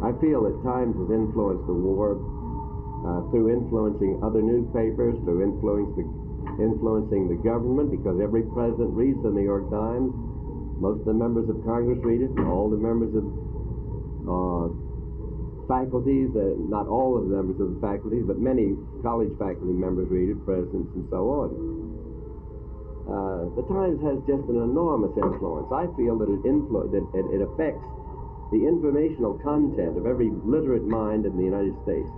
I feel that Times has influenced the war through influencing other newspapers, through influencing the government, because every president reads the New York Times. Most of the members of Congress read it, all the members of faculties, not all of the members of the faculties, but many college faculty members read it, presidents and so on. The Times has just an enormous influence. I feel that it affects the informational content of every literate mind in the United States.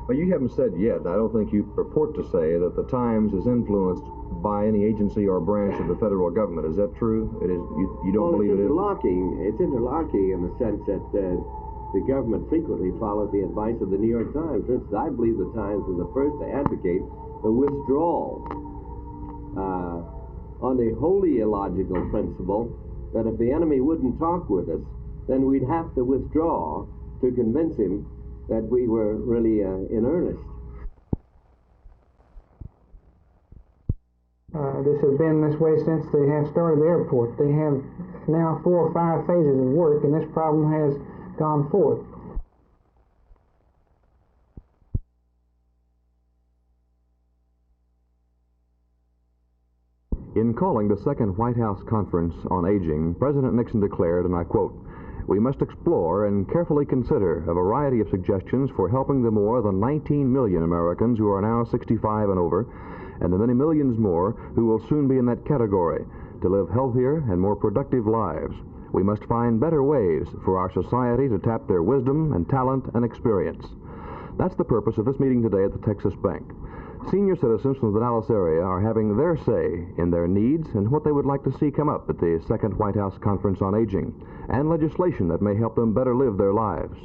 Well, you haven't said yet, I don't think you purport to say, that the Times is influenced by any agency or branch of the federal government. Is that true? It is. You don't believe it is? It's interlocking in the sense that the government frequently follows the advice of the New York Times. For instance, I believe the Times was the first to advocate the withdrawal on the wholly illogical principle that if the enemy wouldn't talk with us, then we'd have to withdraw to convince him that we were really in earnest. This has been this way since they have started the airport. They have now 4 or 5 phases of work, and this problem has gone forth. In calling the second White House Conference on Aging, President Nixon declared, and I quote, "We must explore and carefully consider a variety of suggestions for helping the more than 19 million Americans who are now 65 and over, and the many millions more who will soon be in that category, to live healthier and more productive lives. We must find better ways for our society to tap their wisdom and talent and experience." That's the purpose of this meeting today at the Texas Bank. Senior citizens from the Dallas area are having their say in their needs and what they would like to see come up at the second White House Conference on Aging, and legislation that may help them better live their lives.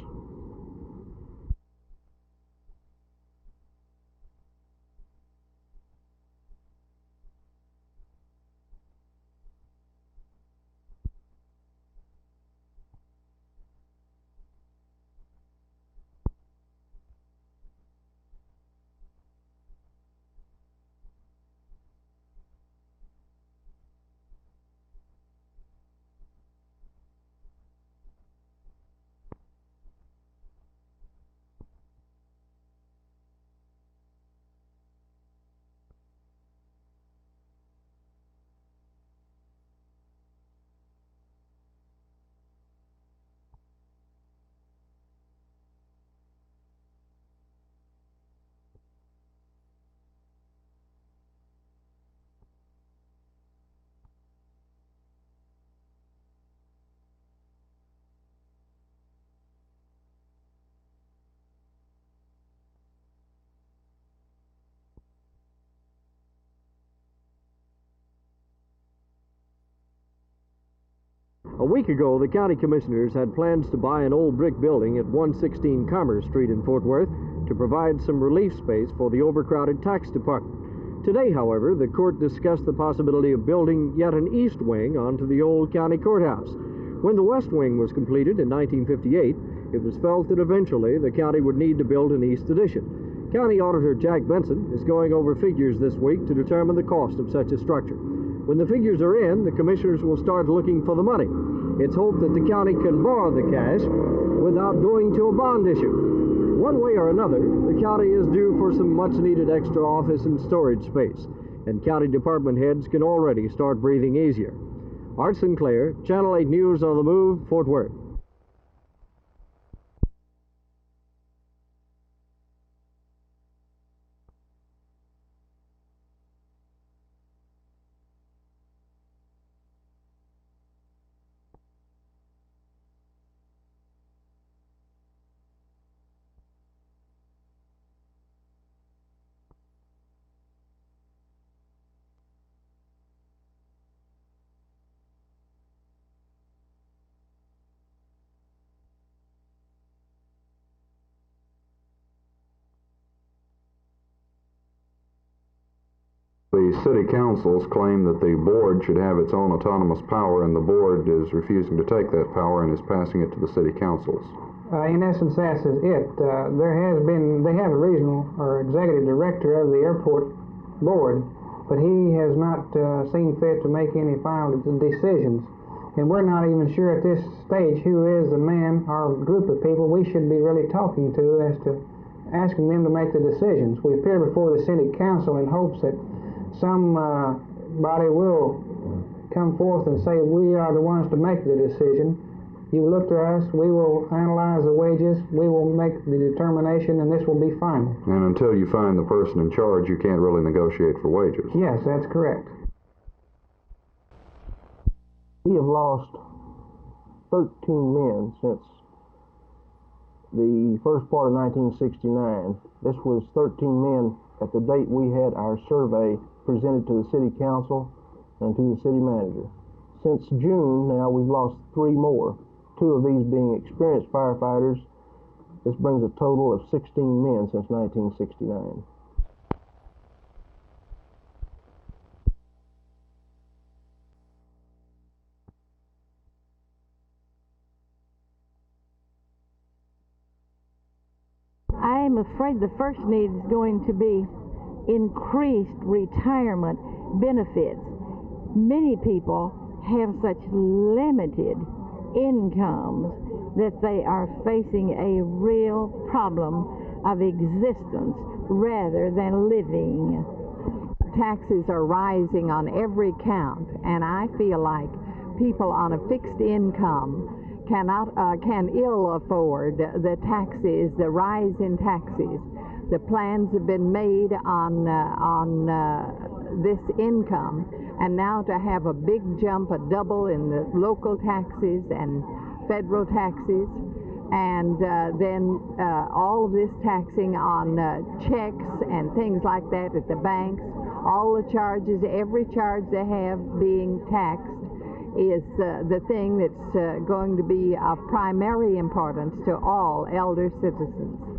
A week ago, the county commissioners had plans to buy an old brick building at 116 Commerce Street in Fort Worth to provide some relief space for the overcrowded tax department. Today, however, the court discussed the possibility of building yet an east wing onto the old county courthouse. When the west wing was completed in 1958, it was felt that eventually the county would need to build an east addition. County Auditor Jack Benson is going over figures this week to determine the cost of such a structure. When the figures are in, the commissioners will start looking for the money. It's hoped that the county can borrow the cash without going to a bond issue. One way or another, the county is due for some much-needed extra office and storage space, and county department heads can already start breathing easier. Art Sinclair, Channel 8 News on the Move, Fort Worth. The city councils claim that the board should have its own autonomous power, and the board is refusing to take that power and is passing it to the city councils. In essence, that's it. They have a regional or executive director of the airport board, but he has not seen fit to make any final decisions. And we're not even sure at this stage who is the man or group of people we should be really talking to as to asking them to make the decisions. We appear before the city council in hopes that somebody will come forth and say we are the ones to make the decision. You look to us, we will analyze the wages, we will make the determination, and this will be final. And until you find the person in charge, you can't really negotiate for wages. Yes, that's correct. We have lost 13 men since the first part of 1969. This was 13 men at the date we had our survey presented to the city council and to the city manager. Since June now, we've lost 3 more, 2 of these being experienced firefighters. This brings a total of 16 men since 1969. I'm afraid the first need is going to be increased retirement benefits. Many people have such limited incomes that they are facing a real problem of existence rather than living. Taxes are rising on every count, and I feel like people on a fixed income can ill afford the taxes, the rise in taxes. The plans have been made on this income, and now to have a big jump, a double in the local taxes and federal taxes, and then all of this taxing on checks and things like that at the banks, all the charges, every charge they have being taxed, is the thing that's going to be of primary importance to all elder citizens.